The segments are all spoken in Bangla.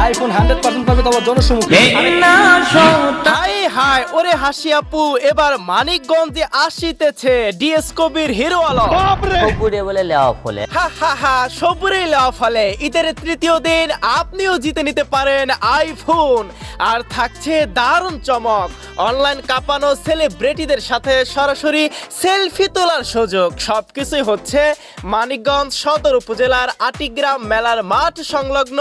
আইফোন 100% পাবে তোমার জনসম্মুখে। হাই হাই ওরে হাসি আপু, এবার মানিকগঞ্জে আসিতেছে ডিএস কবির হিরো আলম। সবুরে বলে লেওয়া ফলে হা হা হা, সবুরে লাভ ফলে ঈদের তৃতীয় দিন আপনিও জিতে নিতে পারেন আইফোন। আর থাকছে দারুণ চমক, অনলাইন কাঁপানো সেলিব্রিটিদের সাথে সরাসরি সেলফি তোলার সুযোগ। সবকিছুই হচ্ছে মানিকগঞ্জ সদর উপজেলার আটিগ্রাম মেলার মাঠ সংলগ্ন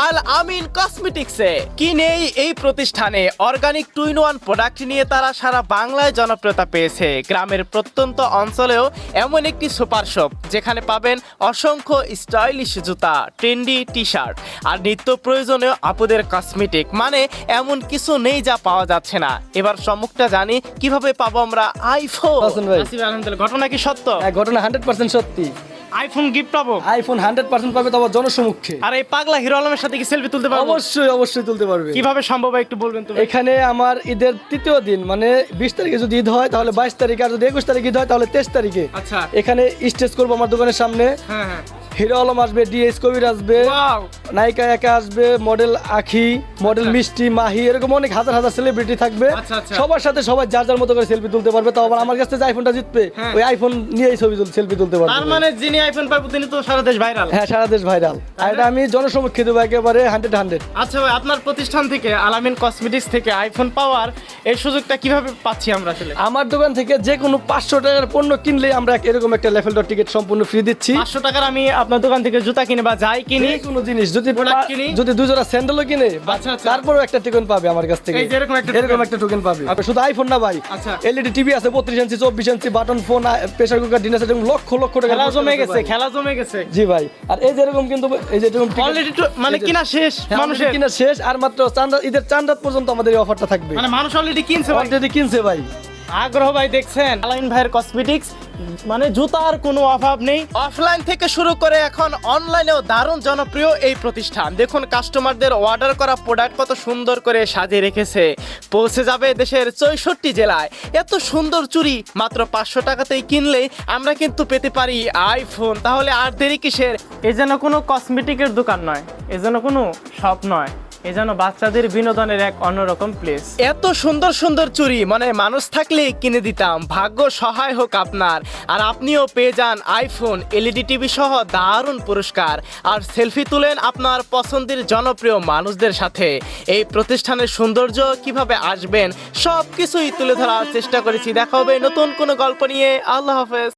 আল আমিন কসমেটিক্সে। কি নেই এই প্রতিষ্ঠানে? অর্গানিক 2-in-1 প্রোডাক্ট নিয়ে তারা সারা বাংলায় জনপ্রিয়তা পেয়েছে। গ্রামের প্রত্যন্ত অঞ্চলেও এমন একটি সুপার শপ যেখানে পাবেন অসংখ্য স্টাইলিশ জুতা, ট্রেন্ডি টি শার্ট আর নিত্য প্রয়োজনীয় আপুদের কসমেটিক। মানে এমন কিছু নেই যা পাওয়া যাচ্ছে না। এবার সম্মুখটা জানি কিভাবে পাবো আমরা আইফোন। হাসান ভাই। আসিফ, আলহামদুলিল্লাহ, ঘটনা কি সত্য? ঘটনা 100% সত্যি। আইফোন গিফট পাবো? আইফোন 100% পাবে তোমার জনসম্মুখে। আর এই পাগলা হিরো আলমের সাথে কি সেলফি তুলতে পারবো? অবশ্যই তুলতে পারবে। কিভাবে সম্ভব হয় একটু বলবেন তো? এখানে আমার ঈদের তৃতীয় দিন, মানে 20 তারিখে যদি ঈদ হয় তাহলে 22 তারিখে, আর যদি 21 তারিখে ঈদ হয় তাহলে 23 তারিখে আচ্ছা। এখানে স্টেজ করবো আমার দোকানের সামনে। হ্যাঁ হ্যাঁ। হিরো আলম আসবে, ডিএস কবির আসবে, ওয়াও। নায়িকা একা আসবে, মডেল আখি, মডেল আচ্ছা। মিষ্টি, মাহি, এরকম অনেক হাজার হাজার সেলিব্রিটি থাকবে। আচ্ছা, আচ্ছা। সবার সাথে সবাই যার যার মতো করে সেলফি তুলতে পারবে। তো আবার আমার কাছে যে আইফোনটা জিতবে হ্যাঁ। ওই আইফোন নিয়েই সেলফি তুলতে পারবে। তার মানে যিনি আইফোন পাবো তিনি তো সারা দেশ ভাইরাল। হ্যাঁ, সারা দেশ ভাইরাল। আর এটা আমি জনসমক্ষে দেবো একেবারে 100। আচ্ছা ভাই, আপনার প্রতিষ্ঠান থেকে আলামিন কসমেটিক্স থেকে আইফোন পাওয়ার এই সুযোগটা কিভাবে পাচ্ছি আমরা আসলে? আমার দোকান থেকে যে কোনো 500 টাকার পণ্য কিনলে আমরা এরকম একটা লেভেল ডট টিকিট সম্পূর্ণ ফ্রি দিচ্ছি। 500 টাকার আমি আপনার দোকান থেকে জুতা কিনে বা যাই কিনি, যে কোনো জিনিস যদি প্রোডাক্ট কিনি, যদি 2 জোড়া স্যান্ডেলও কিনে, আচ্ছা, আচ্ছা। তারপরেও একটা টোকেন পাবে আমার কাছ থেকে। এই যে এরকম একটা টোকেন পাবে। আর শুধু আইফোন না ভাই, আচ্ছা। এলইডি টিভি আছে 32 inch, 24 inch, button phone, pressure cooker, dinner set, লক্ষ লক্ষ টাকা খেলা জমে গেছে, খেলা জমে গেছে। জি ভাই। আর এই যে এরকম কিন্তু এই যে এরকম অলরেডি মানে কিনা শেষ মানুষের, কিনা শেষ। আর মাত্র ঈদের চাঁদ পর্যন্ত আমাদের এই অফারটা থাকবে। মানে মানুষ অলরেডি কিনছে ভাই। অলরেডি কিনছে ভাই। আগ্রহ ভাই দেখছেন, আলামিন ভাইয়ের কসমেটিক্স মানে জুতার কোনো অভাব নেই। অফলাইন থেকে শুরু করে এখন অনলাইনেও দারুণ জনপ্রিয় এই প্রতিষ্ঠান। দেখুন কাস্টমারদের অর্ডার করা প্রোডাক্ট কত সুন্দর করে সাজিয়ে রেখেছে। পৌঁছে যাবে দেশের 64 জেলায়। এত সুন্দর চুড়ি মাত্র 500 টাকাতেই কিনলেই আমরা কিন্তু পেতে পারি আইফোন। তাহলে আর দেরি কিসের? এ যেন কোনো কসমেটিকের দোকান নয়, এ যেন কোনো শপ নয়, এ যেন বাচ্চাদের বিনোদনের এক অন্যরকম প্লেস। এত সুন্দর সুন্দর চুড়ি মানে মানুষ থাকলে কিনে দিতাম। ভাগ্য সহায় হোক আপনার, আর আপনিও পেয়ে যান আইফোন, এলইডি টিভি সহ দারুণ পুরস্কার। আর সেলফি তুলেন আপনার পছন্দের জনপ্রিয় মানুষদের সাথে। এই প্রতিষ্ঠানের সৌন্দর্য কিভাবে আসবেন সব কিছুই তুলে ধরার চেষ্টা করেছি। দেখা হবে নতুন কোনো গল্প নিয়ে। আল্লাহ হাফেজ।